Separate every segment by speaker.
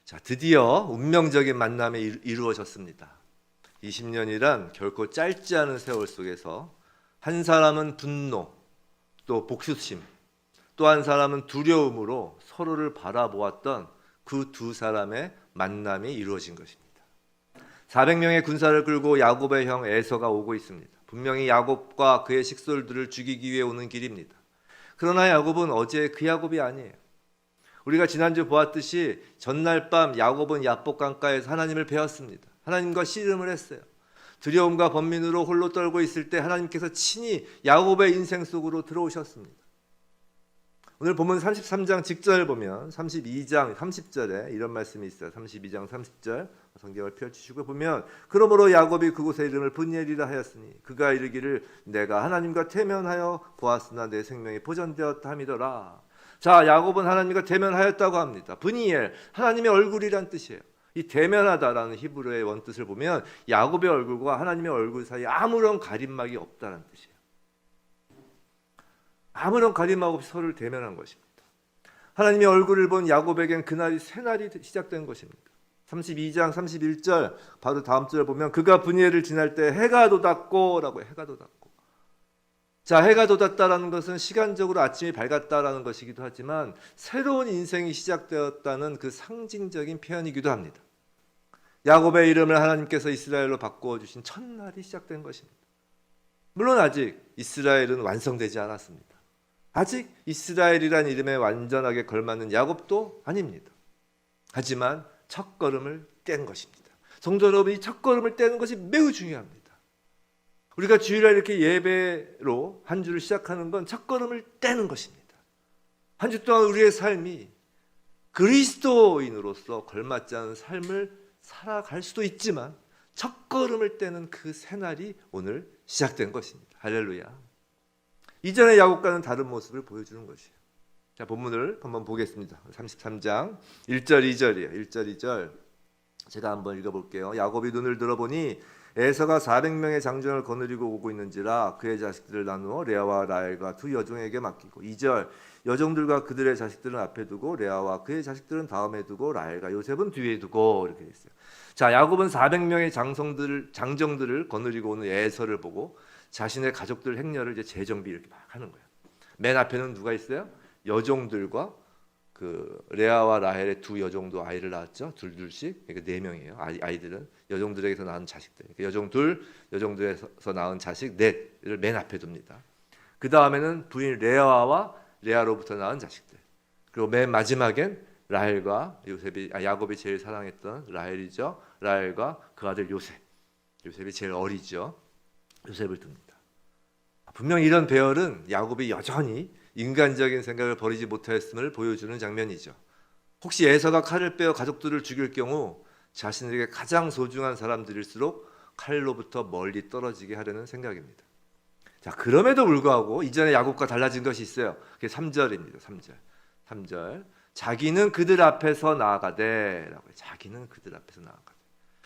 Speaker 1: 자, 드디어 운명적인 만남이 이루어졌습니다. 20년이란 결코 짧지 않은 세월 속에서 한 사람은 분노, 또 복수심, 또 한 사람은 두려움으로 서로를 바라보았던 그 두 사람의 만남이 이루어진 것입니다. 400명의 군사를 끌고 야곱의 형 에서가 오고 있습니다. 분명히 야곱과 그의 식솔들을 죽이기 위해 오는 길입니다. 그러나 야곱은 어제 그 야곱이 아니에요. 우리가 지난주 보았듯이 전날 밤 야곱은 야복 강가에서 하나님을 배웠습니다. 하나님과 씨름을 했어요. 두려움과 번민으로 홀로 떨고 있을 때 하나님께서 친히 야곱의 인생 속으로 들어오셨습니다. 오늘 본문 33장 직전을 보면 32장 30절에 이런 말씀이 있어요. 32장 30절 성경을 펼치시고 보면 그러므로 야곱이 그곳의 이름을 브니엘이라 하였으니 그가 이르기를 내가 하나님과 태면하여 보았으나 내 생명이 보전되었다 함이더라. 자, 야곱은 하나님과 대면하였다고 합니다. 브니엘, 하나님의 얼굴이란 뜻이에요. 이 대면하다라는 히브리어의 원뜻을 보면 야곱의 얼굴과 하나님의 얼굴 사이에 아무런 가림막이 없다는 뜻이에요. 아무런 가림막 없이 서로를 대면한 것입니다. 하나님의 얼굴을 본 야곱에겐 그날이 새날이 시작된 것입니다. 32장 31절 바로 다음 절을 보면 그가 브니엘을 지날 때 해가 돋았고 라고 해요. 해가 돋았고. 자, 해가 돋았다라는 것은 시간적으로 아침이 밝았다라는 것이기도 하지만 새로운 인생이 시작되었다는 그 상징적인 표현이기도 합니다. 야곱의 이름을 하나님께서 이스라엘로 바꾸어 주신 첫날이 시작된 것입니다. 물론 아직 이스라엘은 완성되지 않았습니다. 아직 이스라엘이란 이름에 완전하게 걸맞는 야곱도 아닙니다. 하지만 첫걸음을 뗀 것입니다. 성도 여러분, 이 첫걸음을 떼는 것이 매우 중요합니다. 우리가 주일날 이렇게 예배로 한 주를 시작하는 건 첫걸음을 떼는 것입니다. 한 주 동안 우리의 삶이 그리스도인으로서 걸맞지 않은 삶을 살아갈 수도 있지만 첫걸음을 떼는 그 새날이 오늘 시작된 것입니다. 할렐루야. 이전의 야곱과는 다른 모습을 보여주는 것이에요. 자, 본문을 한번 보겠습니다. 33장 1절 2절이에요. 1절 2절 제가 한번 읽어볼게요. 야곱이 눈을 들어보니 에서가 400명의 장정을 거느리고 오고 있는지라 그의 자식들을 나누어 레아와 라헬과 두 여종에게 맡기고 2절 여종들과 그들의 자식들은 앞에 두고 레아와 그의 자식들은 다음에 두고 라헬과 요셉은 뒤에 두고 이렇게 있어요. 자, 야곱은 400명의 장정들을 거느리고 오는 에서를 보고 자신의 가족들 행렬을 이제 재정비 이렇게 막 하는 거예요. 맨 앞에는 누가 있어요? 여종들과 그 레아와 라헬의 두 여종도 아이를 낳았죠. 둘씩. 그러니까 4명이에요. 아이들은 여종들에게서 낳은 자식들. 그러니까 여종 둘, 여종들에서 낳은 자식 넷을 맨 앞에 둡니다. 그 다음에는 부인 레아로부터 낳은 자식들. 그리고 맨 마지막엔 라헬과 요셉이 야곱이 제일 사랑했던 라헬이죠. 라헬과 그 아들 요셉. 요셉이 제일 어리죠. 요셉을 둡니다. 분명 이런 배열은 야곱이 여전히 인간적인 생각을 버리지 못하였음을 보여주는 장면이죠. 혹시 에서가 칼을 빼어 가족들을 죽일 경우 자신에게 가장 소중한 사람들일수록 칼로부터 멀리 떨어지게 하려는 생각입니다. 자, 그럼에도 불구하고 이전에 야곱과 달라진 것이 있어요. 그게 3절입니다. 3절. 자기는 그들 앞에서 나아가되 라고 해요. 자기는 그들 앞에서 나아가되.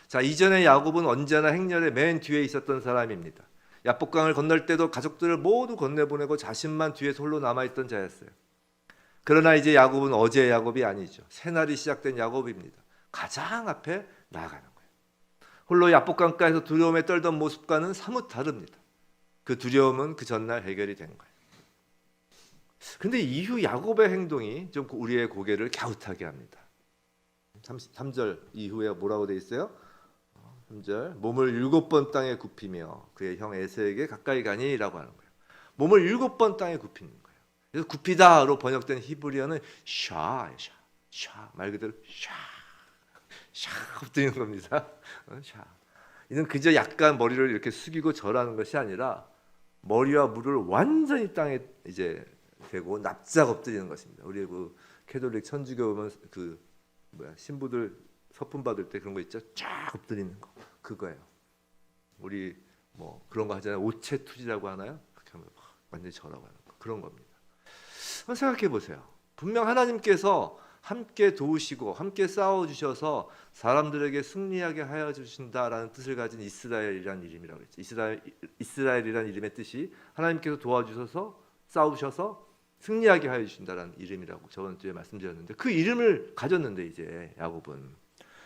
Speaker 1: 자, 이전에 야곱은 언제나 행렬의 맨 뒤에 있었던 사람입니다. 야복강을 건널 때도 가족들을 모두 건네보내고 자신만 뒤에서 홀로 남아있던 자였어요. 그러나 이제 야곱은 어제의 야곱이 아니죠. 새날이 시작된 야곱입니다. 가장 앞에 나아가는 거예요. 홀로 야복강가에서 두려움에 떨던 모습과는 사뭇 다릅니다. 그 두려움은 그 전날 해결이 된 거예요. 그런데 이후 야곱의 행동이 좀 우리의 고개를 갸웃하게 합니다. 3절 이후에 뭐라고 돼 있어요? 3절 몸을 7번 땅에 굽히며 그의 형 에서에게 가까이 가니라고 하는 거예요. 몸을 7번 땅에 굽히는 거예요. 그래서 굽히다로 번역된 히브리어는 샤 말 그대로 샤 엎드리는 겁니다. 샤. 이는 그저 약간 머리를 이렇게 숙이고 절하는 것이 아니라 머리와 무를 완전히 땅에 이제 대고 납작 엎드리는 것입니다. 우리 그 캐톨릭 천주교 보면 그 신부들 서품 받을 때 그런 거 있죠. 쫙 엎드리는 거. 그거예요. 우리 뭐 그런 거 하잖아요. 오체투지라고 하나요? 그렇게 하면 완전히 절하고 하는 거. 그런 겁니다. 한번 생각해 보세요. 분명 하나님께서 함께 도우시고 함께 싸워주셔서 사람들에게 승리하게 하여 주신다라는 뜻을 가진 이스라엘이라는 이름이라고 했죠. 이스라엘이라는 이름의 뜻이 하나님께서 도와주셔서 싸우셔서 승리하게 하여 주신다라는 이름이라고 저번 주에 말씀드렸는데 그 이름을 가졌는데 이제 야곱은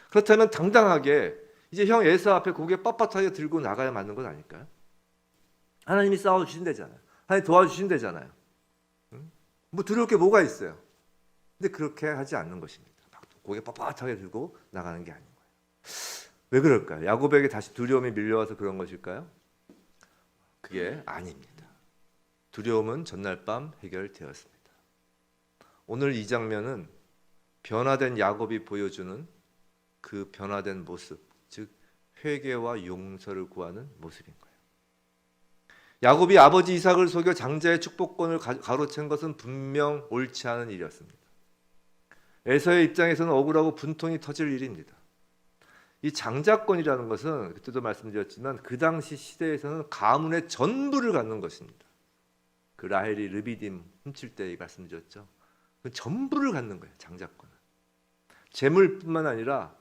Speaker 1: 그렇다면 당당하게 이제 형 에서 앞에 고개 빳빳하게 들고 나가야 맞는 것 아닐까요? 하나님이 싸워 주신다잖아요. 하나님 도와주신다잖아요. 뭐 두려울 게 뭐가 있어요? 근데 그렇게 하지 않는 것입니다. 막 고개 빳빳하게 들고 나가는 게 아닌 거예요. 왜 그럴까요? 야곱에게 다시 두려움이 밀려와서 그런 것일까요? 그게 아닙니다. 두려움은 전날 밤 해결되었습니다. 오늘 이 장면은 변화된 야곱이 보여주는 그 변화된 모습, 즉 회개와 용서를 구하는 모습인 거예요. 야곱이 아버지 이삭을 속여 장자의 축복권을 가로챈 것은 분명 옳지 않은 일이었습니다. 에서의 입장에서는 억울하고 분통이 터질 일입니다. 이 장자권이라는 것은 그때도 말씀드렸지만 그 당시 시대에서는 가문의 전부를 갖는 것입니다. 그 라헬이 르비딤 훔칠 때 말씀드렸죠. 그 전부를 갖는 거예요. 장자권은. 재물뿐만 아니라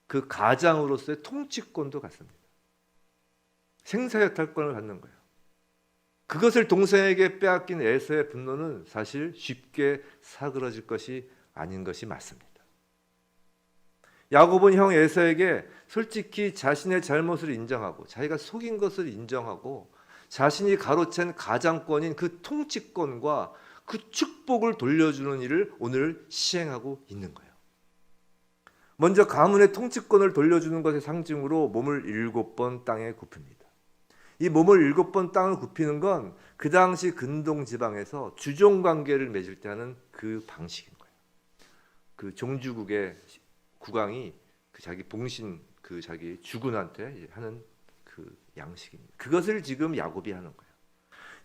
Speaker 1: 그 가장으로서의 통치권도 갖습니다. 생사여탈권을 갖는 거예요. 그것을 동생에게 빼앗긴 에서의 분노는 사실 쉽게 사그러질 것이 아닌 것이 맞습니다. 야곱은 형 에서에게 솔직히 자신의 잘못을 인정하고 자기가 속인 것을 인정하고 자신이 가로챈 가장권인 그 통치권과 그 축복을 돌려주는 일을 오늘 시행하고 있는 거예요. 먼저 가문의 통치권을 돌려주는 것의 상징으로 몸을 7번 땅에 굽힙니다. 이 몸을 7번 땅을 굽히는 건 그 당시 근동 지방에서 주종 관계를 맺을 때 하는 그 방식인 거예요. 그 종주국의 국왕이 그 자기 봉신 그 자기 주군한테 하는 그 양식입니다. 그것을 지금 야곱이 하는 거예요.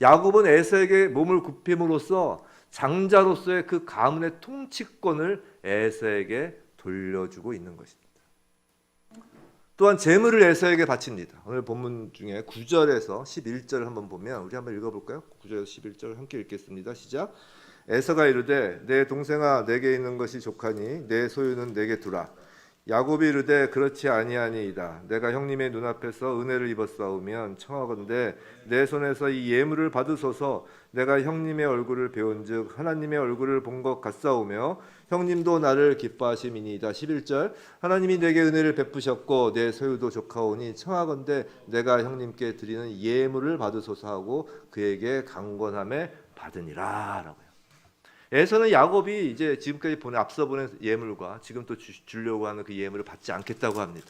Speaker 1: 야곱은 에서에게 몸을 굽힘으로써 장자로서의 그 가문의 통치권을 에서에게 돌려주고 있는 것입니다. 또한 재물을 에서에게 바칩니다. 오늘 본문 중에 9절에서 11절을 한번 보면 우리 한번 읽어볼까요? 9절에서 11절 함께 읽겠습니다. 시작. 에서가 이르되 내 동생아 내게 있는 것이 족하니 내 소유는 내게 두라. 야곱이 이르되 그렇지 아니하니이다. 내가 형님의 눈앞에서 은혜를 입었사오면 청하건대 내 손에서 이 예물을 받으소서. 내가 형님의 얼굴을 배운즉 하나님의 얼굴을 본 것 같사오며 형님도 나를 기뻐하심이니이다. 11절 하나님이 내게 은혜를 베푸셨고 내 소유도 족하오니 청하건대 내가 형님께 드리는 예물을 받으소서 하고 그에게 강권함에 받으니라 라고요. 에서는 야곱이 이제 지금까지 앞서 보낸 예물과 지금 또 주려고 하는 그 예물을 받지 않겠다고 합니다.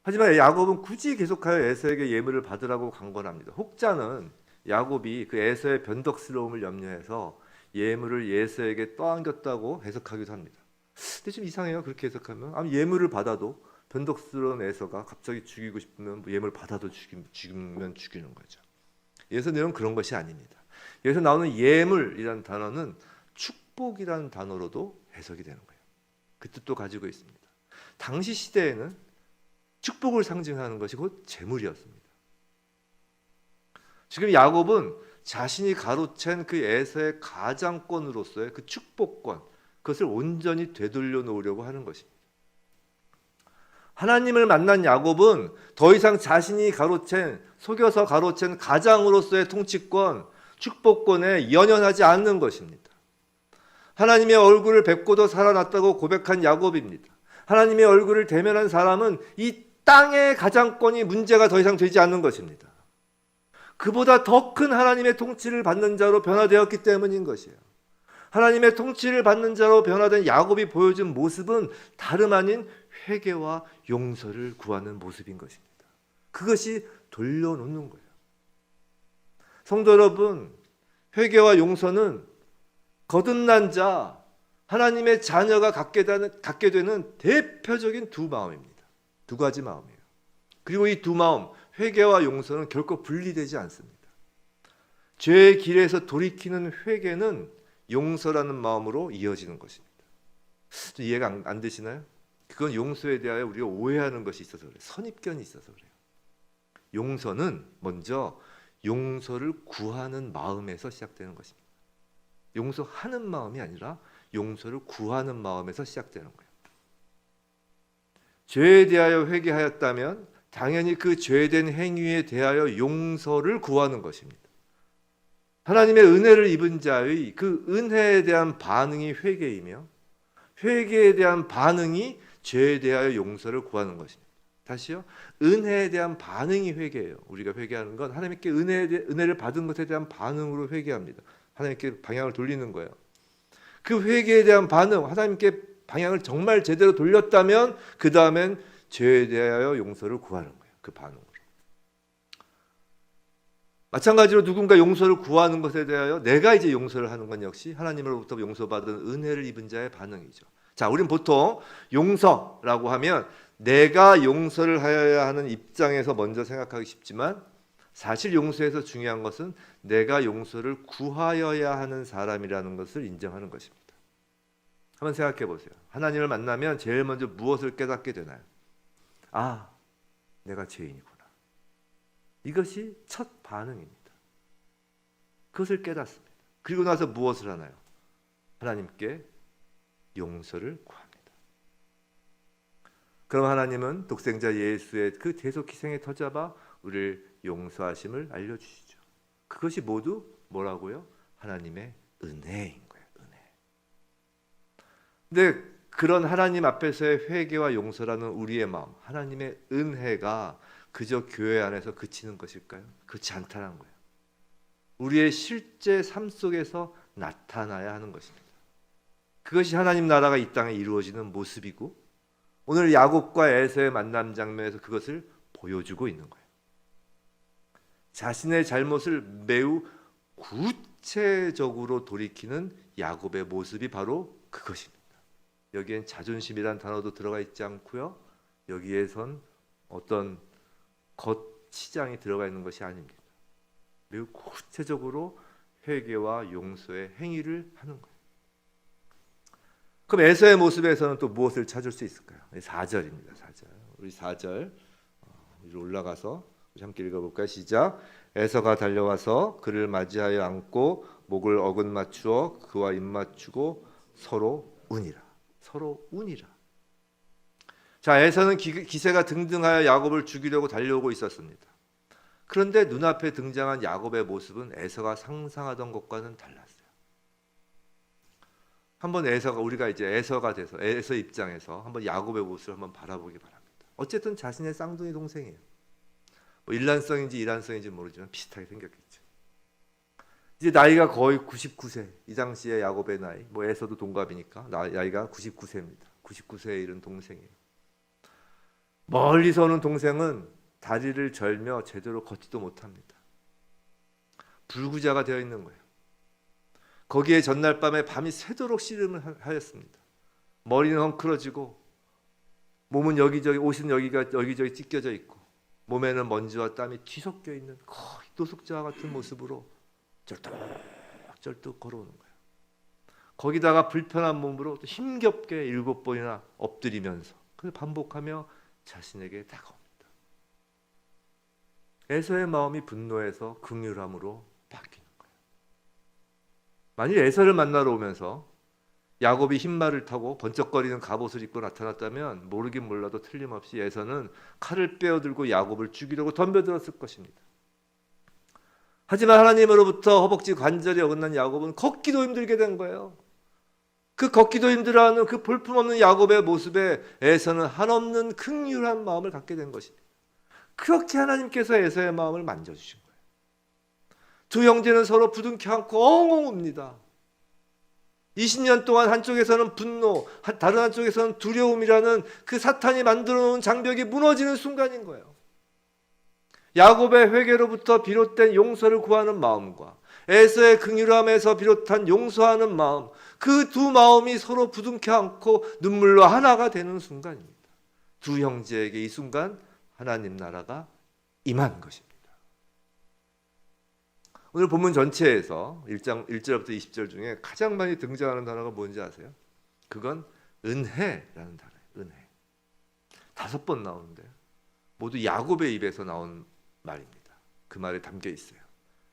Speaker 1: 하지만 야곱은 굳이 계속하여 에서에게 예물을 받으라고 강권합니다. 혹자는 야곱이 그 에서의 변덕스러움을 염려해서 예물을 에서에게 떠안겼다고 해석하기도 합니다. 근데 좀 이상해요. 그렇게 해석하면 예물을 받아도 변덕스러운 에서가 갑자기 죽이고 싶으면 예물 받아도 죽이면 죽이는 거죠. 예서 내용은 그런 것이 아닙니다. 여기서 나오는 예물이라는 단어는 축복이라는 단어로도 해석이 되는 거예요. 그 뜻도 가지고 있습니다. 당시 시대에는 축복을 상징하는 것이 곧 재물이었습니다. 지금 야곱은 자신이 가로챈 그 에서의 가장권으로서의 그 축복권, 그것을 온전히 되돌려 놓으려고 하는 것입니다. 하나님을 만난 야곱은 더 이상 자신이 속여서 가로챈 가장으로서의 통치권, 축복권에 연연하지 않는 것입니다. 하나님의 얼굴을 뵙고도 살아났다고 고백한 야곱입니다. 하나님의 얼굴을 대면한 사람은 이 땅의 가장권이 문제가 더 이상 되지 않는 것입니다. 그보다 더 큰 하나님의 통치를 받는 자로 변화되었기 때문인 것이에요. 하나님의 통치를 받는 자로 변화된 야곱이 보여준 모습은 다름 아닌 회개와 용서를 구하는 모습인 것입니다. 그것이 돌려놓는 거예요. 성도 여러분, 회개와 용서는 거듭난 자, 하나님의 자녀가 갖게 되는 대표적인 두 마음입니다. 두 가지 마음이에요. 그리고 이 두 마음, 회개와 용서는 결코 분리되지 않습니다. 죄의 길에서 돌이키는 회개는 용서라는 마음으로 이어지는 것입니다. 이해가 안 되시나요? 그건 용서에 대하여 우리가 오해하는 것이 있어서 그래요. 선입견이 있어서 그래요. 용서는 먼저 용서를 구하는 마음에서 시작되는 것입니다. 용서하는 마음이 아니라 용서를 구하는 마음에서 시작되는 거예요. 죄에 대하여 회개하였다면 당연히 그 죄된 행위에 대하여 용서를 구하는 것입니다. 하나님의 은혜를 입은 자의 그 은혜에 대한 반응이 회개이며 회개에 대한 반응이 죄에 대하여 용서를 구하는 것입니다. 다시요. 은혜에 대한 반응이 회개예요. 우리가 회개하는 건 하나님께 은혜를 받은 것에 대한 반응으로 회개합니다. 하나님께 방향을 돌리는 거예요. 그 회개에 대한 반응, 하나님께 방향을 정말 제대로 돌렸다면 그 다음엔 죄에 대하여 용서를 구하는 거예요. 그 반응으로. 마찬가지로 누군가 용서를 구하는 것에 대하여 내가 이제 용서를 하는 건 역시 하나님으로부터 용서받은 은혜를 입은 자의 반응이죠. 자, 우리는 보통 용서라고 하면 내가 용서를 하여야 하는 입장에서 먼저 생각하기 쉽지만 사실 용서에서 중요한 것은 내가 용서를 구하여야 하는 사람이라는 것을 인정하는 것입니다. 한번 생각해 보세요. 하나님을 만나면 제일 먼저 무엇을 깨닫게 되나요? 아, 내가 죄인이구나. 이것이 첫 반응입니다. 그것을 깨닫습니다. 그리고 나서 무엇을 하나요? 하나님께 용서를 구합니다. 그럼 하나님은 독생자 예수의 그 대속 희생에 터잡아 우리를 용서하심을 알려주시죠. 그것이 모두 뭐라고요? 하나님의 은혜인 거예요. 은혜. 근데 그런 하나님 앞에서의 회개와 용서라는 우리의 마음, 하나님의 은혜가 그저 교회 안에서 그치는 것일까요? 그렇지 않다는 거예요. 우리의 실제 삶 속에서 나타나야 하는 것입니다. 그것이 하나님 나라가 이 땅에 이루어지는 모습이고 오늘 야곱과 에서의 만남 장면에서 그것을 보여주고 있는 거예요. 자신의 잘못을 매우 구체적으로 돌이키는 야곱의 모습이 바로 그것입니다. 여기엔 자존심이란 단어도 들어가 있지 않고요. 여기에선 어떤 겉치장이 들어가 있는 것이 아닙니다. 매우 구체적으로 회개와 용서의 행위를 하는 거예요. 그럼 에서의 모습에서는 또 무엇을 찾을 수 있을까요? 4절입니다. 4절. 우리 4절 위로 올라가서 함께 읽어볼까요? 시작. 에서가 달려와서 그를 맞이하여 안고 목을 어긋 맞추어 그와 입 맞추고 서로 운이라. 서로 운이라. 자, 에서는 기세가 등등하여 야곱을 죽이려고 달려오고 있었습니다. 그런데 눈앞에 등장한 야곱의 모습은 에서가 상상하던 것과는 달랐어요. 한번 우리가 이제 에서가 돼서 에서 입장에서 한번 야곱의 모습을 한번 바라보기 바랍니다. 어쨌든 자신의 쌍둥이 동생이에요. 뭐 일란성인지 이란성인지 모르지만 비슷하게 생겼겠죠. 이제 나이가 거의 99세. 이 당시에 야곱의 나이, 뭐 에서도 동갑이니까 나이가 99세입니다. 99세에 이른 동생이에요. 멀리서 오는 동생은 다리를 절며 제대로 걷지도 못합니다. 불구자가 되어 있는 거예요. 거기에 전날 밤에 밤이 새도록 씨름을 하였습니다. 머리는 헝클어지고 몸은 여기저기, 옷은 여기저기 찢겨져 있고 몸에는 먼지와 땀이 뒤섞여 있는 거의 노숙자와 같은 모습으로 쩔뚝쩔뚝 걸어오는 거예요. 거기다가 불편한 몸으로 또 힘겹게 7번이나 엎드리면서 반복하며 자신에게 다가옵니다. 에서의 마음이 분노에서 긍휼함으로 바뀌는 거예요. 만일 에서를 만나러 오면서 야곱이 흰말을 타고 번쩍거리는 갑옷을 입고 나타났다면 모르긴 몰라도 틀림없이 에서는 칼을 빼어들고 야곱을 죽이려고 덤벼들었을 것입니다. 하지만 하나님으로부터 허벅지 관절이 어긋난 야곱은 걷기도 힘들게 된 거예요. 그 걷기도 힘들어하는 그 볼품없는 야곱의 모습에 에서는 한없는 긍휼한 마음을 갖게 된 것입니다. 그렇게 하나님께서 에서의 마음을 만져주신 거예요. 두 형제는 서로 부둥켜 안고 엉엉 웁니다. 20년 동안 한쪽에서는 분노, 다른 한쪽에서는 두려움이라는 그 사탄이 만들어 놓은 장벽이 무너지는 순간인 거예요. 야곱의 회개로부터 비롯된 용서를 구하는 마음과 에서의 긍휼함에서 비롯한 용서하는 마음, 그 두 마음이 서로 부둥켜 안고 눈물로 하나가 되는 순간입니다. 두 형제에게 이 순간 하나님 나라가 임한 것입니다. 오늘 본문 전체에서 1절부터 20절 중에 가장 많이 등장하는 단어가 뭔지 아세요? 그건 은혜라는 단어예요. 은혜. 5번 나오는데 모두 야곱의 입에서 나온 말입니다. 그 말에 담겨 있어요.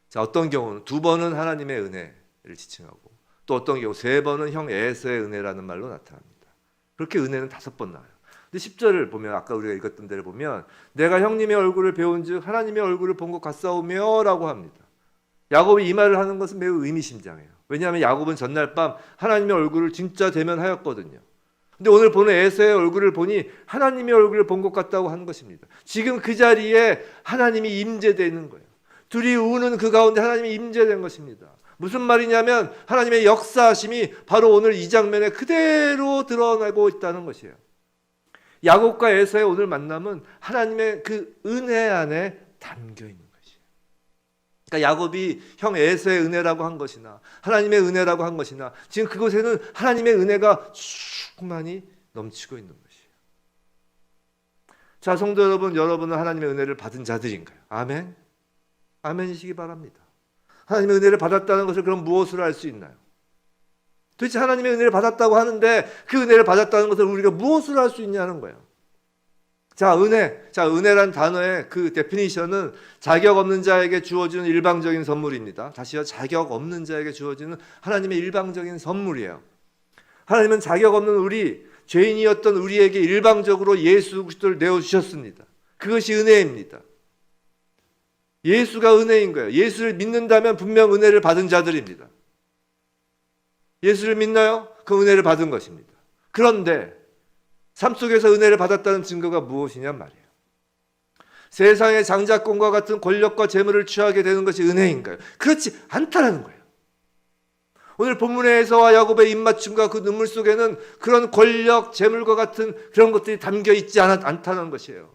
Speaker 1: 자, 어떤 경우는 2번은 하나님의 은혜를 지칭하고 또 어떤 경우 3번은 형 에서의 은혜라는 말로 나타납니다. 그렇게 은혜는 5번 나와요. 근데 10절을 보면 아까 우리가 읽었던 데를 보면 내가 형님의 얼굴을 배운 즉 하나님의 얼굴을 본 것 같사오며 라고 합니다. 야곱이 이 말을 하는 것은 매우 의미심장해요. 왜냐하면 야곱은 전날 밤 하나님의 얼굴을 진짜 대면하였거든요. 근데 오늘 보는 에서의 얼굴을 보니 하나님의 얼굴을 본 것 같다고 하는 것입니다. 지금 그 자리에 하나님이 임재되는 거예요. 둘이 우는 그 가운데 하나님이 임재된 것입니다. 무슨 말이냐면 하나님의 역사하심이 바로 오늘 이 장면에 그대로 드러나고 있다는 것이에요. 야곱과 에서의 오늘 만남은 하나님의 그 은혜 안에 담겨 있는 것이에요. 그러니까 야곱이 형 에서의 은혜라고 한 것이나 하나님의 은혜라고 한 것이나 지금 그곳에는 하나님의 은혜가 충만히 넘치고 있는 것이에요. 자, 성도 여러분, 여러분은 하나님의 은혜를 받은 자들인가요? 아멘? 아멘이시기 바랍니다. 하나님의 은혜를 받았다는 것을 그럼 무엇으로 알 수 있나요? 도대체 하나님의 은혜를 받았다고 하는데 그 은혜를 받았다는 것을 우리가 무엇으로 할 수 있냐는 거예요. 자, 은혜. 자, 은혜란 단어의 그 데피니션은 자격 없는 자에게 주어지는 일방적인 선물입니다. 다시요, 자격 없는 자에게 주어지는 하나님의 일방적인 선물이에요. 하나님은 자격 없는 우리, 죄인이었던 우리에게 일방적으로 예수 그리스도를 내어주셨습니다. 그것이 은혜입니다. 예수가 은혜인 거예요. 예수를 믿는다면 분명 은혜를 받은 자들입니다. 예수를 믿나요? 그 은혜를 받은 것입니다. 그런데 삶 속에서 은혜를 받았다는 증거가 무엇이냐 말이에요. 세상의 장자권과 같은 권력과 재물을 취하게 되는 것이 은혜인가요? 그렇지 않다라는 거예요. 오늘 본문의 에서와 야곱의 입맞춤과 그 눈물 속에는 그런 권력, 재물과 같은 그런 것들이 담겨 있지 않다는 것이에요.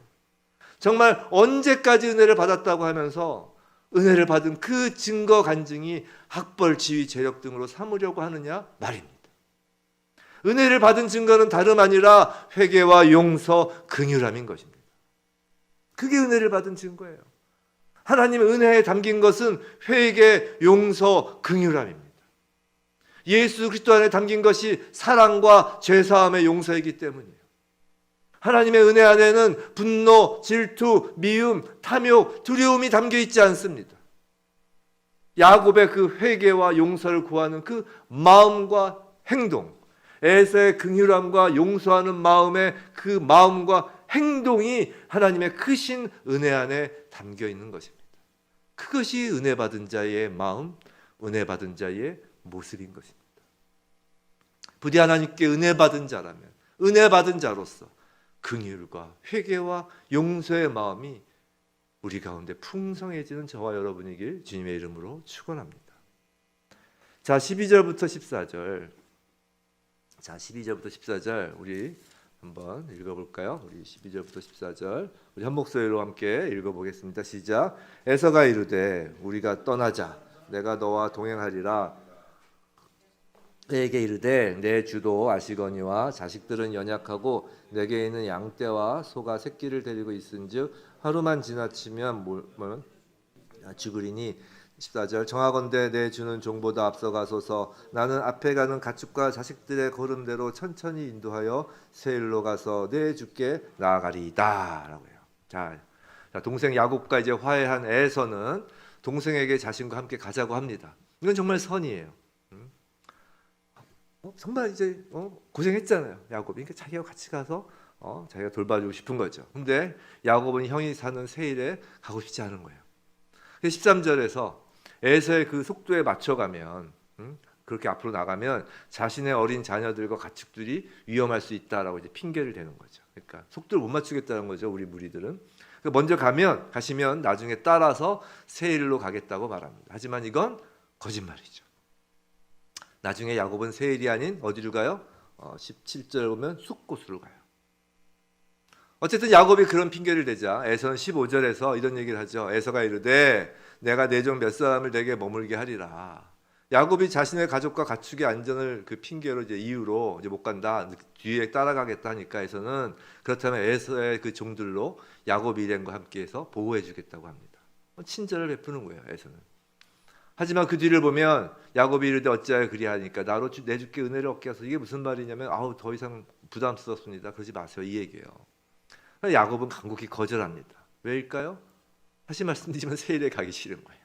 Speaker 1: 정말 언제까지 은혜를 받았다고 하면서 은혜를 받은 그 증거 간증이 학벌, 지위, 재력 등으로 삼으려고 하느냐 말입니다. 은혜를 받은 증거는 다름 아니라 회개와 용서, 긍휼함인 것입니다. 그게 은혜를 받은 증거예요. 하나님의 은혜에 담긴 것은 회개, 용서, 긍휼함입니다. 예수 그리스도 안에 담긴 것이 사랑과 죄사함의 용서이기 때문이에요. 하나님의 은혜 안에는 분노, 질투, 미움, 탐욕, 두려움이 담겨 있지 않습니다. 야곱의 그 회개와 용서를 구하는 그 마음과 행동, 에서의 긍휼함과 용서하는 마음의 그 마음과 행동이 하나님의 크신 은혜 안에 담겨 있는 것입니다. 그것이 은혜 받은 자의 마음, 은혜 받은 자의 모습인 것입니다. 부디 하나님께 은혜 받은 자라면, 은혜 받은 자로서 긍휼과 회개와 용서의 마음이 우리 가운데 풍성해지는 저와 여러분이길 주님의 이름으로 축원합니다. 자, 12절부터 14절. 자, 12절부터 14절 우리 한번 읽어볼까요? 우리 12절부터 14절 우리 한 목소리로 함께 읽어보겠습니다. 시작. 에서가 이르되 우리가 떠나자. 내가 너와 동행하리라. 그에게 이르되 내 주도 아시거니와 자식들은 연약하고 내게 있는 양떼와 소가 새끼를 데리고 있은즉 하루만 지나치면 죽으리니. 14절 정하건대 내 주는 종보다 앞서가소서. 나는 앞에 가는 가축과 자식들의 걸음대로 천천히 인도하여 세일로 가서 내 주께 나아가리이다 라고요. 자, 동생 야곱과 이제 화해한 에서는 동생에게 자신과 함께 가자고 합니다. 이건 정말 선이에요. 정말 이제 고생했잖아요, 야곱이. 그러니까 자기가 같이 가서 자기가 돌봐주고 싶은 거죠. 근데 야곱은 형이 사는 세일에 가고 싶지 않은 거예요. 13절에서 에서의 그 속도에 맞춰가면 그렇게 앞으로 나가면 자신의 어린 자녀들과 가축들이 위험할 수 있다라고 이제 핑계를 대는 거죠. 그러니까 속도를 못 맞추겠다는 거죠, 우리 무리들은. 먼저 가시면 나중에 따라서 세일로 가겠다고 말합니다. 하지만 이건 거짓말이죠. 나중에 야곱은 세일이 아닌 어디로 가요? 17절 보면 숫곳으로 가요. 어쨌든 야곱이 그런 핑계를 대자 에서는 15절에서 이런 얘기를 하죠. 에서가 이르되 내가 내 종 몇 사람을 내게 머물게 하리라. 야곱이 자신의 가족과 가축의 안전을 그 핑계로 이유로 못 간다, 뒤에 따라가겠다 하니까 에서는 그렇다면 에서의 그 종들로 야곱 일행과 함께해서 보호해 주겠다고 합니다. 친절을 베푸는 거예요, 에서는. 하지만 그 뒤를 보면 야곱이 이르되 어찌하여 그리하니까 나로 내 주께 은혜를 얻게 하소서. 이게 무슨 말이냐면 더 이상 부담스럽습니다, 그러지 마세요, 이 얘기예요. 야곱은 간곡히 거절합니다. 왜일까요? 다시 말씀드리지만 세일에 가기 싫은 거예요.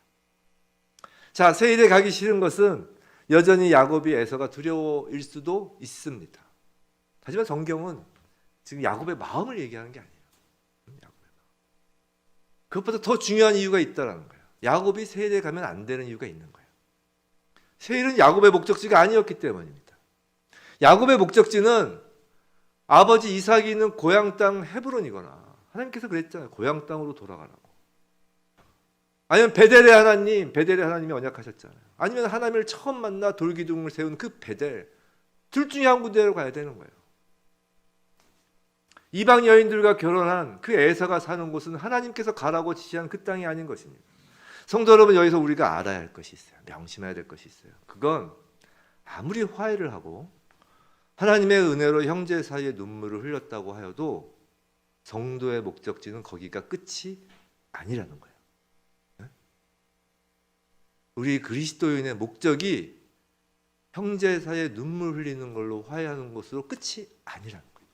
Speaker 1: 자, 세일에 가기 싫은 것은 여전히 야곱이 에서가 두려워일 수도 있습니다. 하지만 성경은 지금 야곱의 마음을 얘기하는 게 아니에요. 야곱의 마음. 그것보다 더 중요한 이유가 있다는 거예요. 야곱이 세일에 가면 안 되는 이유가 있는 거예요. 세일은 야곱의 목적지가 아니었기 때문입니다. 야곱의 목적지는 아버지 이삭이 있는 고향 땅 헤브론이거나, 하나님께서 그랬잖아요. 고향 땅으로 돌아가라고. 아니면 베델의 하나님이 언약하셨잖아요. 아니면 하나님을 처음 만나 돌기둥을 세운 그 베델, 둘 중에 한 군데로 가야 되는 거예요. 이방 여인들과 결혼한 그 에사가 사는 곳은 하나님께서 가라고 지시한 그 땅이 아닌 것입니다. 성도 여러분, 여기서 우리가 알아야 할 것이 있어요. 명심해야 될 것이 있어요. 그건 아무리 화해를 하고 하나님의 은혜로 형제 사이에 눈물을 흘렸다고 하여도 성도의 목적지는 거기가 끝이 아니라는 거예요. 우리 그리스도인의 목적이 형제 사이에 눈물 흘리는 걸로 화해하는 것으로 끝이 아니라는 거예요.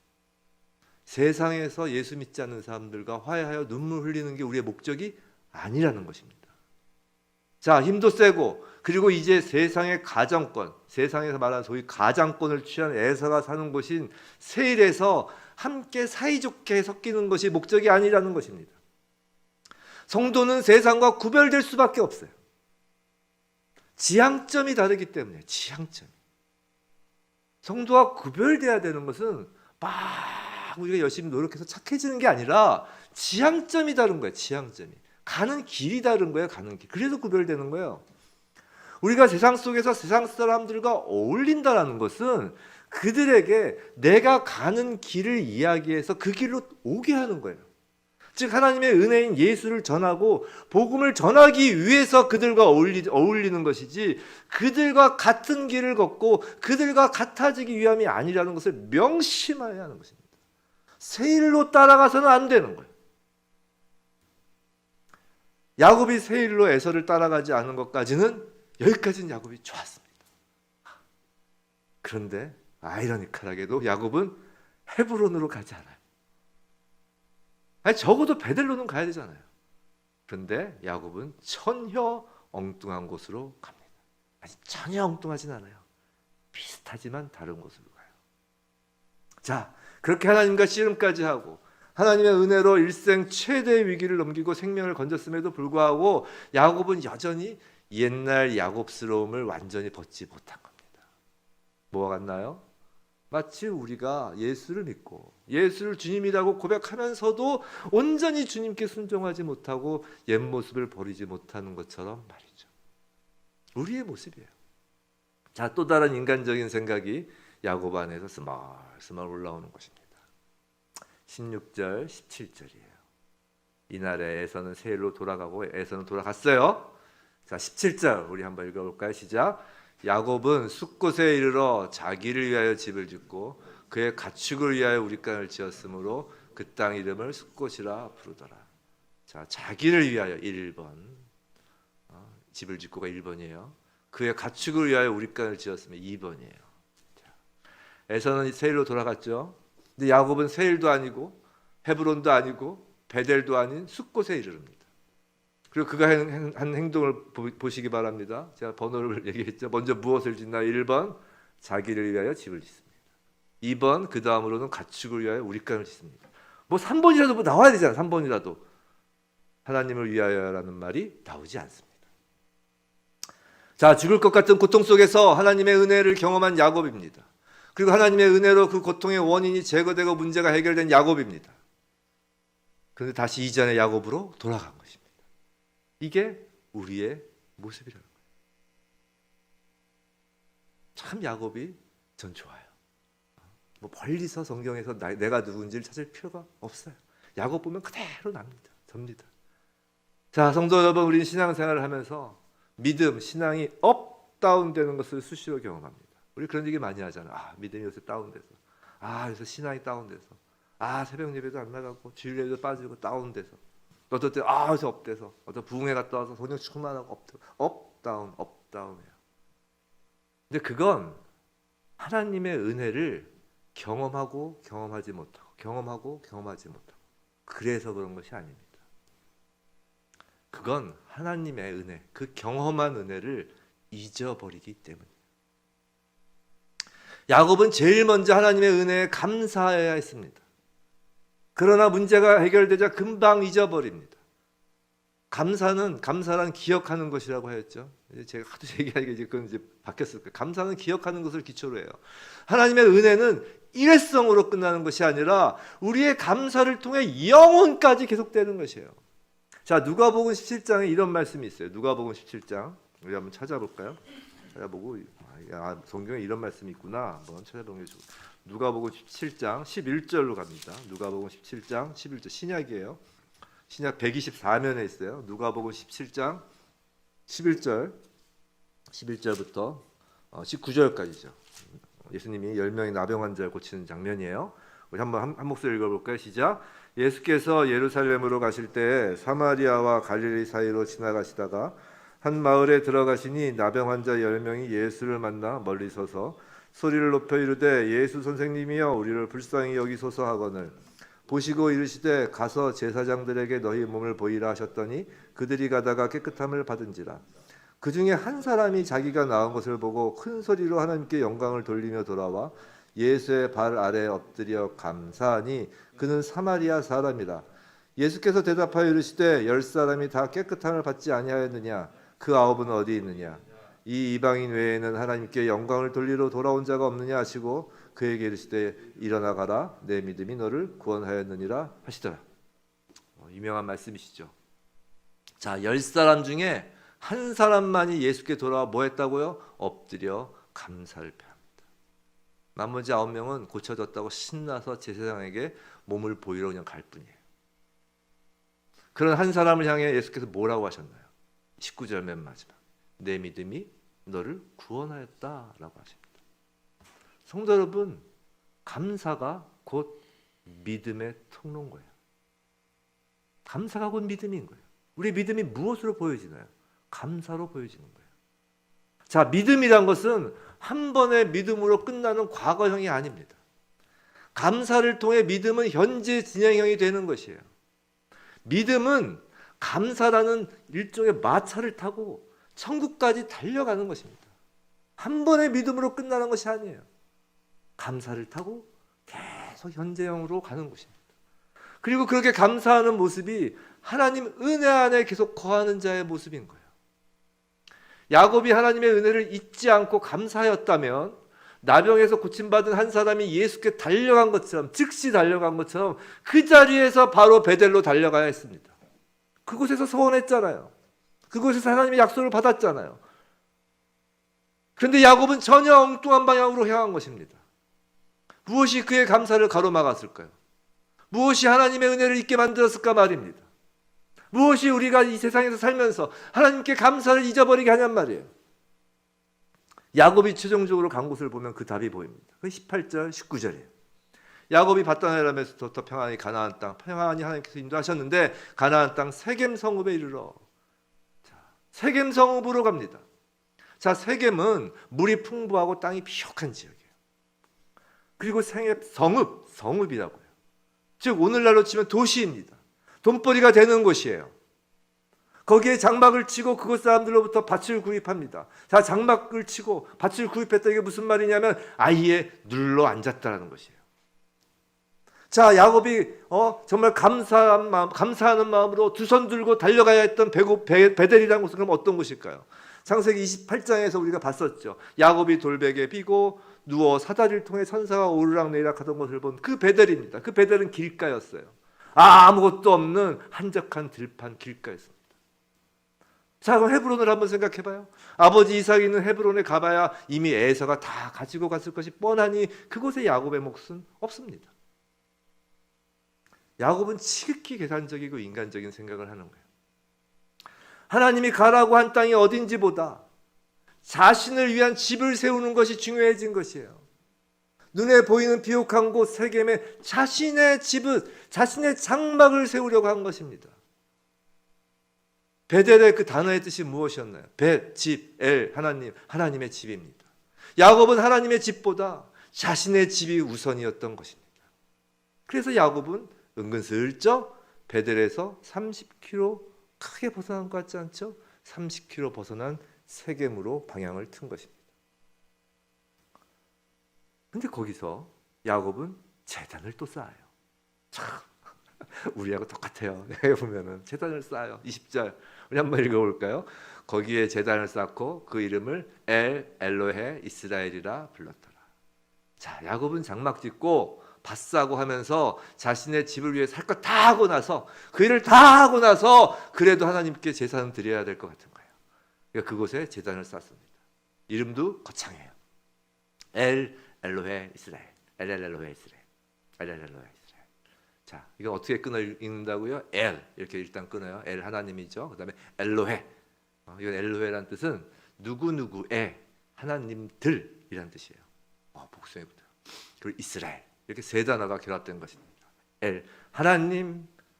Speaker 1: 세상에서 예수 믿지 않는 사람들과 화해하여 눈물 흘리는 게 우리의 목적이 아니라는 것입니다. 자, 힘도 세고, 그리고 이제 세상의 가정권, 세상에서 말하는 소위 가장권을 취한 에서가 사는 곳인 세일에서 함께 사이좋게 섞이는 것이 목적이 아니라는 것입니다. 성도는 세상과 구별될 수밖에 없어요. 지향점이 다르기 때문에. 지향점이. 성도와 구별돼야 되는 것은 막 우리가 열심히 노력해서 착해지는 게 아니라 지향점이 다른 거예요. 지향점이. 가는 길이 다른 거예요. 가는 길. 그래서 구별되는 거예요. 우리가 세상 속에서 세상 사람들과 어울린다는 것은 그들에게 내가 가는 길을 이야기해서 그 길로 오게 하는 거예요. 즉 하나님의 은혜인 예수를 전하고 복음을 전하기 위해서 그들과 어울리는 것이지, 그들과 같은 길을 걷고 그들과 같아지기 위함이 아니라는 것을 명심해야 하는 것입니다. 세일로 따라가서는 안 되는 거예요. 야곱이 세일로 에서를 따라가지 않은 것까지는, 여기까지는 야곱이 좋았습니다. 그런데 아이러니컬하게도 야곱은 헤브론으로 가지 않아요. 아니, 적어도 베델로는 가야 되잖아요. 그런데 야곱은 전혀 엉뚱한 곳으로 갑니다. 아니, 전혀 엉뚱하진 않아요. 비슷하지만 다른 곳으로 가요. 자, 그렇게 하나님과 씨름까지 하고 하나님의 은혜로 일생 최대의 위기를 넘기고 생명을 건졌음에도 불구하고 야곱은 여전히 옛날 야곱스러움을 완전히 벗지 못한 겁니다. 뭐가 같나요? 마치 우리가 예수를 믿고 예수를 주님이라고 고백하면서도 온전히 주님께 순종하지 못하고 옛 모습을 버리지 못하는 것처럼 말이죠. 우리의 모습이에요. 자, 또 다른 인간적인 생각이 야곱 안에서 스멀스멀 올라오는 것입니다. 16절, 17절이에요. 이날에 에서는 세일로 돌아가고 에서는 돌아갔어요. 자, 17절 우리 한번 읽어볼까요? 시작. 야곱은 숫곳에 이르러 자기를 위하여 집을 짓고 그의 가축을 위하여 우리간을 지었으므로 그 땅 이름을 숫곳이라 부르더라. 자, 자기를 위하여 1번, 집을 짓고가 1번이에요. 그의 가축을 위하여 우리간을 지었으면 2번이에요. 에서는 세일로 돌아갔죠. 근데 야곱은 세일도 아니고 헤브론도 아니고 베델도 아닌 숫곳에 이르릅니다. 그리고 그가 한 행동을 보시기 바랍니다. 제가 번호를 얘기했죠. 먼저 무엇을 짓나? 1번 자기를 위하여 집을 짓습니다. 2번 그 다음으로는 가축을 위하여 우리간을 짓습니다. 뭐 3번이라도 뭐 나와야 되잖아. 3번이라도 하나님을 위하여라는 말이 나오지 않습니다. 자, 죽을 것 같은 고통 속에서 하나님의 은혜를 경험한 야곱입니다. 그리고 하나님의 은혜로 그 고통의 원인이 제거되고 문제가 해결된 야곱입니다. 그런데 다시 이전의 야곱으로 돌아간 것입니다. 이게 우리의 모습이라는 거예요. 참 야곱이 전 좋아요. 뭐 멀리서 성경에서 내가 누군지를 찾을 필요가 없어요. 야곱 보면 그대로 납니다. 접니다. 자, 성도 여러분, 우리는 신앙생활을 하면서 믿음, 신앙이 업, 다운 되는 것을 수시로 경험합니다. 우리 그런 얘기 많이 하잖아요. 아, 믿음이 요새 다운돼서, 요새 신앙이 다운돼서, 새벽 예배도 안 나가고 주일 예배도 빠지고 다운돼서, 어떨 때 요새 업돼서, 어떤 부흥회 갔다 와서 성령 충만하고 업, 다운이에요. 근데 그건 하나님의 은혜를 경험하고 경험하지 못하고 그래서 그런 것이 아닙니다. 그건 하나님의 은혜, 그 경험한 은혜를 잊어버리기 때문이에요. 야곱은 제일 먼저 하나님의 은혜에 감사해야 했습니다. 그러나 문제가 해결되자 금방 잊어버립니다. 감사란 기억하는 것이라고 하였죠. 이제 제가 하도 얘기하니까 이제 그건 이제 바뀌었을 거예요. 감사는 기억하는 것을 기초로 해요. 하나님의 은혜는 일회성으로 끝나는 것이 아니라 우리의 감사를 통해 영혼까지 계속되는 것이에요. 자, 누가복음 17장에 이런 말씀이 있어요. 누가복음 17장 우리 한번 찾아볼까요? 찾아보고 성경에 이런 말씀이 있구나 한번 찾아보는 게 좋고. 누가복음 17장 11절로 갑니다. 누가복음 17장 11절 신약이에요. 신약 124면에 있어요. 누가복음 17장 11절부터 19절까지죠. 예수님이 10명의 나병 환자를 고치는 장면이에요. 우리 한번 한 목소리 읽어볼까요? 시작. 예수께서 예루살렘으로 가실 때 사마리아와 갈릴리 사이로 지나가시다가 한 마을에 들어가시니 나병 환자 10명이 예수를 만나 멀리 서서 소리를 높여 이르되 예수 선생님이여 우리를 불쌍히 여기소서 하거늘 보시고 이르시되 가서 제사장들에게 너희 몸을 보이라 하셨더니 그들이 가다가 깨끗함을 받은지라. 그 중에 한 사람이 자기가 나은 것을 보고 큰 소리로 하나님께 영광을 돌리며 돌아와 예수의 발 아래 엎드려 감사하니 그는 사마리아 사람이라. 예수께서 대답하여 이르시되 10사람이 다 깨끗함을 받지 아니하였느냐? 그 9은 어디 있느냐? 이 이방인 외에는 하나님께 영광을 돌리러 돌아온 자가 없느냐 하시고 그에게 이르시되 일어나 가라 내 믿음이 너를 구원하였느니라 하시더라. 유명한 말씀이시죠. 자, 10사람 중에 한 사람만이 예수께 돌아와 뭐 했다고요? 엎드려 감사를 표합니다. 나머지 9명은 고쳐졌다고 신나서 제사장에게 몸을 보이러 그냥 갈 뿐이에요. 그런 한 사람을 향해 예수께서 뭐라고 하셨나요? 19절 맨 마지막 내 믿음이 너를 구원하였다라고 하십니다. 성도 여러분, 감사가 곧 믿음의 통로인 거예요. 감사가 곧 믿음인 거예요. 우리 믿음이 무엇으로 보여지나요? 감사로 보여지는 거예요. 자, 믿음이란 것은 한 번의 믿음으로 끝나는 과거형이 아닙니다. 감사를 통해 믿음은 현재 진행형이 되는 것이에요. 믿음은 감사라는 일종의 마차를 타고 천국까지 달려가는 것입니다. 한 번의 믿음으로 끝나는 것이 아니에요. 감사를 타고 계속 현재형으로 가는 것입니다. 그리고 그렇게 감사하는 모습이 하나님 은혜 안에 계속 거하는 자의 모습인 거예요. 야곱이 하나님의 은혜를 잊지 않고 감사하였다면 나병에서 고침받은 한 사람이 예수께 달려간 것처럼 즉시 달려간 것처럼 그 자리에서 바로 베델로 달려가야 했습니다. 그곳에서 서원했잖아요. 그곳에서 하나님의 약속을 받았잖아요. 그런데 야곱은 전혀 엉뚱한 방향으로 향한 것입니다. 무엇이 그의 감사를 가로막았을까요? 무엇이 하나님의 은혜를 잊게 만들었을까 말입니다. 무엇이 우리가 이 세상에서 살면서 하나님께 감사를 잊어버리게 하냔 말이에요. 야곱이 최종적으로 간 곳을 보면 그 답이 보입니다. 그 18절, 19절이에요. 야곱이 밧단에람에서부터 평안히 가나안 땅, 평안히 하나님께서 인도하셨는데 가나안 땅 세겜 성읍에 이르러 세겜 성읍으로 갑니다. 자, 세겜은 물이 풍부하고 땅이 비옥한 지역이에요. 그리고 성읍이라고요. 즉 오늘날로 치면 도시입니다. 돈벌이가 되는 곳이에요. 거기에 장막을 치고 그곳 사람들로부터 밭을 구입합니다. 자, 장막을 치고 밭을 구입했다 이게 무슨 말이냐면 아예 눌러 앉았다라는 것이에요. 자, 야곱이 정말 감사하는 마음으로 두 손 들고 달려가야 했던 베델이라는 곳은 그럼 어떤 곳일까요? 창세기 28장에서 우리가 봤었죠. 야곱이 돌베개 비고 누워 사다리를 통해 천사가 오르락내리락 하던 것을 본 그 베델입니다. 그 베델은 길가였어요. 아무것도 없는 한적한 들판 길가였습니다. 자, 그럼 헤브론을 한번 생각해봐요. 아버지 이삭이 있는 헤브론에 가봐야 이미 에서가 다 가지고 갔을 것이 뻔하니 그곳에 야곱의 몫은 없습니다. 야곱은 지극히 계산적이고 인간적인 생각을 하는 거예요. 하나님이 가라고 한 땅이 어딘지보다 자신을 위한 집을 세우는 것이 중요해진 것이에요. 눈에 보이는 비옥한 곳 세겜에 자신의 집을, 자신의 장막을 세우려고 한 것입니다. 베델의 그 단어의 뜻이 무엇이었나요? 벳, 집, 엘, 하나님, 하나님의 집입니다. 야곱은 하나님의 집보다 자신의 집이 우선이었던 것입니다. 그래서 야곱은 은근슬쩍 베델에서 30km 크게 벗어난 것 같지 않죠? 30km 벗어난 세겜으로 방향을 튼 것입니다. 근데 거기서 야곱은 제단을 또 쌓아요. 참, 우리하고 똑같아요. 여기 보면은 제단을 쌓아요. 20절 우리 한번 읽어볼까요? 거기에 제단을 쌓고 그 이름을 엘로헤 이스라엘이라 불렀더라. 자, 야곱은 장막 짓고 밭 사고 하면서 자신의 집을 위해 살 것 다 하고 나서 그 일을 다 하고 나서 그래도 하나님께 제사는 드려야 될 것 같은 거예요. 그러니까 그곳에 제단을 쌓습니다. 이름도 거창해요. 엘로헤 이스라엘, 엘로헤 이스라엘, 엘로헤 이스라엘. 자, 이거 어떻게 끊어 읽는다고요? 이렇게 일단 끊어요. 하나님이죠. 그다음에 엘로헤. 이건 엘로헤라는 뜻은 누구누구의 하나님들이란 뜻이에요. 복수해 붙어요. 그리고 이스라엘 이렇게 세 단어가 결합된 것입니다.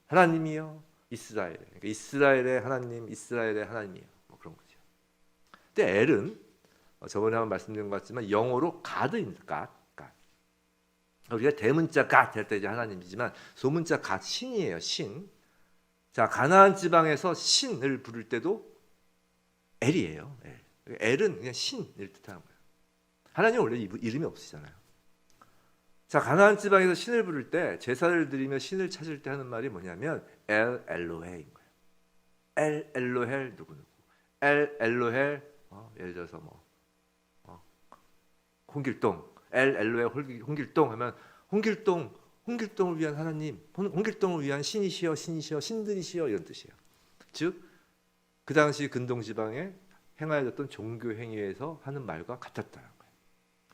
Speaker 1: 하나님이요, 이스라엘. 그러니까 이스라엘의 하나님, 이스라엘의 하나님이요. 뭐 그런 거죠. 근데 엘은 저번에 한번 말씀드린 것 같지만 영어로 God입니다. God. 우리가 대문자 God 할 때 이제 하나님이지만 소문자 God 신이에요. 신. 자, 가나안 지방에서 신을 부를 때도 엘이에요. 엘은 그냥 신을 뜻하는 거예요. 하나님 원래 이름이 없으시잖아요. 자, 가나안 지방에서 신을 부를 때 제사를 드리며 신을 찾을 때 하는 말이 뭐냐면 엘로헤인 거예요. 엘로헬 누구누구. 엘로헬 예를 들어서 홍길동. 엘로헬 홍길동 하면 홍길동을 위한 하나님, 홍길동을 위한 신이시여 신들이시여 이런 뜻이에요. 즉 그 당시 근동 지방에 행하여졌던 종교 행위에서 하는 말과 같았다는 거예요.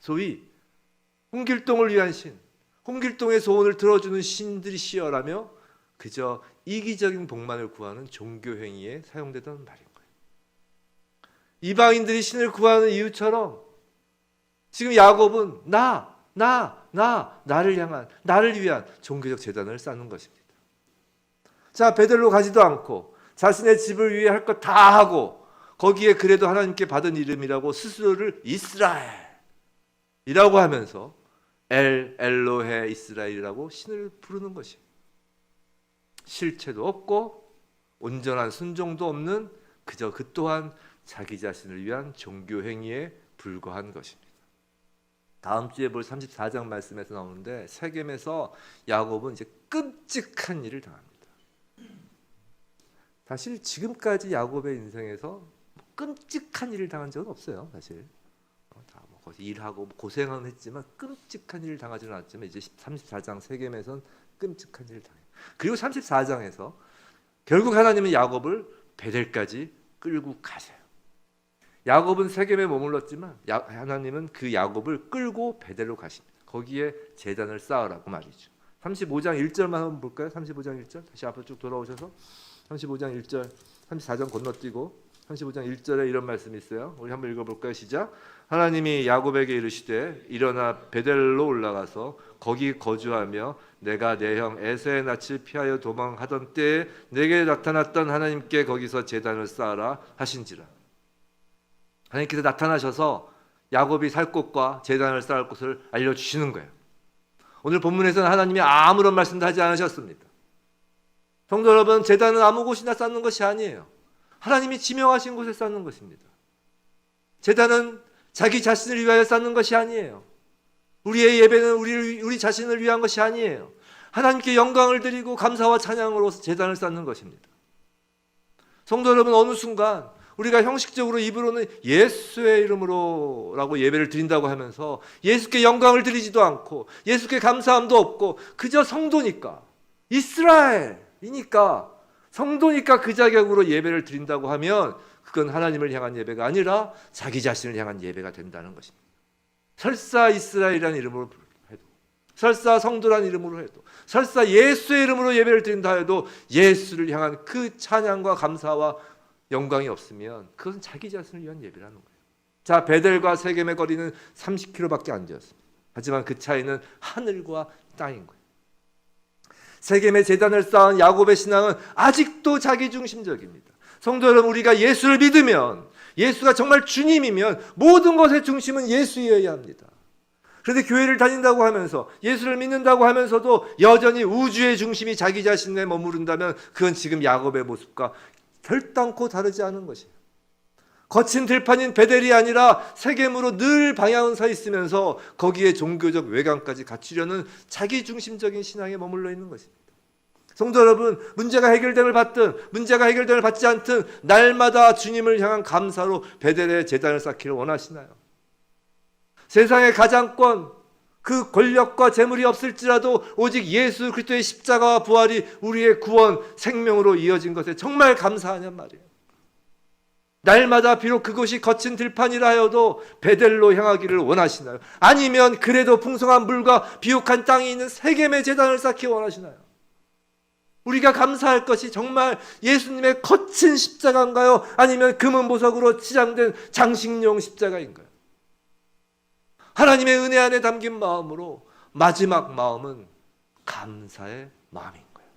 Speaker 1: 소위 홍길동을 위한 신, 홍길동의 소원을 들어주는 신들이시여라며 그저 이기적인 복만을 구하는 종교 행위에 사용되던 말인 거예요. 이방인들이 신을 구하는 이유처럼 지금 야곱은 나를 향한, 나를 위한 종교적 제단을 쌓는 것입니다. 자, 베델로 가지도 않고 자신의 집을 위해 할 것 다 하고 거기에 그래도 하나님께 받은 이름이라고 스스로를 이스라엘이라고 하면서 엘로헤 이스라엘이라고 신을 부르는 것이에요. 실체도 없고 온전한 순종도 없는 그저 그 또한 자기 자신을 위한 종교 행위에 불과한 것입니다. 다음 주에 볼 34장 말씀에서 나오는데 세겜에서 야곱은 이제 끔찍한 일을 당합니다. 사실 지금까지 야곱의 인생에서 끔찍한 일을 당한 적은 없어요. 사실 다 거기서 일하고 고생은 했지만 끔찍한 일을 당하지는 않았지만 이제 34장 세겜에선 끔찍한 일을 당해요. 그리고 34장에서 결국 하나님은 야곱을 베델까지 끌고 가세요. 야곱은 세겜에 머물렀지만 하나님은 그 야곱을 끌고 베델로 가십니다. 거기에 제단을 쌓으라고 말이죠. 35장 1절만 한번 볼까요? 35장 1절 다시 앞으로 쭉 돌아오셔서 35장 1절 34장 건너뛰고 35장 1절에 이런 말씀이 있어요. 우리 한번 읽어볼까요? 시작. 하나님이 야곱에게 이르시되 일어나 베델로 올라가서 거기 거주하며 내가 내 형 에서의 낯을 피하여 도망하던 때에 내게 나타났던 하나님께 거기서 제단을 쌓아라 하신지라. 하나님께서 나타나셔서 야곱이 살 곳과 제단을 쌓을 곳을 알려주시는 거예요. 오늘 본문에서는 하나님이 아무런 말씀도 하지 않으셨습니다. 성도 여러분, 제단은 아무 곳이나 쌓는 것이 아니에요. 하나님이 지명하신 곳에 쌓는 것입니다. 제단은 자기 자신을 위하여 쌓는 것이 아니에요. 우리의 예배는 우리 자신을 위한 것이 아니에요. 하나님께 영광을 드리고 감사와 찬양으로 제단을 쌓는 것입니다. 성도 여러분, 어느 순간 우리가 형식적으로 입으로는 예수의 이름으로라고 예배를 드린다고 하면서 예수께 영광을 드리지도 않고 예수께 감사함도 없고 그저 성도니까 이스라엘이니까 성도니까 그 자격으로 예배를 드린다고 하면 그건 하나님을 향한 예배가 아니라 자기 자신을 향한 예배가 된다는 것입니다. 설사 이스라엘이라는 이름으로 해도 설사 성도라는 이름으로 해도 설사 예수의 이름으로 예배를 드린다 해도 예수를 향한 그 찬양과 감사와 영광이 없으면 그것은 자기 자신을 위한 예배라는 거예요. 자, 베델과 세겜의 거리는 30km밖에 안 되었습니다. 하지만 그 차이는 하늘과 땅인 거예요. 세겜의 제단을 쌓은 야곱의 신앙은 아직도 자기중심적입니다. 성도 여러분, 우리가 예수를 믿으면 예수가 정말 주님이면 모든 것의 중심은 예수여야 합니다. 그런데 교회를 다닌다고 하면서 예수를 믿는다고 하면서도 여전히 우주의 중심이 자기 자신에 머무른다면 그건 지금 야곱의 모습과 결단코 다르지 않은 것이에요. 거친 들판인 베델이 아니라 세겜으로 늘 방향은 서 있으면서 거기에 종교적 외관까지 갖추려는 자기중심적인 신앙에 머물러 있는 것입니다. 성도 여러분, 문제가 해결됨을 받든 문제가 해결됨을 받지 않든 날마다 주님을 향한 감사로 베델의 제단을 쌓기를 원하시나요? 세상의 가장권, 그 권력과 재물이 없을지라도 오직 예수 그리스도의 십자가와 부활이 우리의 구원, 생명으로 이어진 것에 정말 감사하냔 말이에요. 날마다 비록 그곳이 거친 들판이라 하여도 베델로 향하기를 원하시나요? 아니면 그래도 풍성한 물과 비옥한 땅이 있는 세겜의 제단을 쌓기 원하시나요? 우리가 감사할 것이 정말 예수님의 거친 십자가인가요? 아니면 금은 보석으로 치장된 장식용 십자가인가요? 하나님의 은혜 안에 담긴 마음으로 마지막 마음은 감사의 마음인 거예요.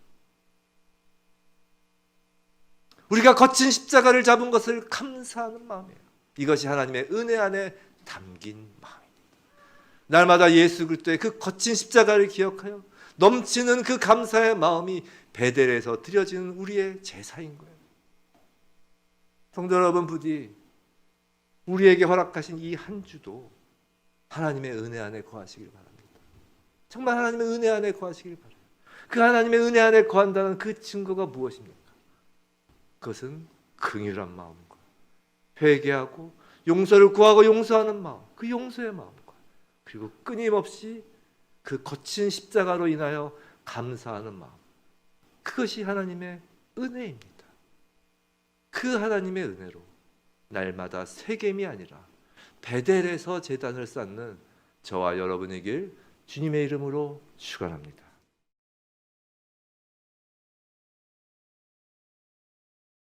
Speaker 1: 우리가 거친 십자가를 잡은 것을 감사하는 마음이에요. 이것이 하나님의 은혜 안에 담긴 마음입니다. 날마다 예수 그리스도의 그 거친 십자가를 기억하여 넘치는 그 감사의 마음이 베델에서 드려지는 우리의 제사인 거예요. 성도 여러분, 부디 우리에게 허락하신 이 한 주도 하나님의 은혜 안에 거하시길 바랍니다. 정말 하나님의 은혜 안에 거하시길 바라요. 그 하나님의 은혜 안에 거한다는 그 증거가 무엇입니까? 그것은 긍휼한 마음과 회개하고 용서를 구하고 용서하는 마음, 그 용서의 마음과 그리고 끊임없이 그 거친 십자가로 인하여 감사하는 마음, 그것이 하나님의 은혜입니다. 그 하나님의 은혜로 날마다 세겜이 아니라 베델에서 제단을 쌓는 저와 여러분이길 주님의 이름으로 축원합니다.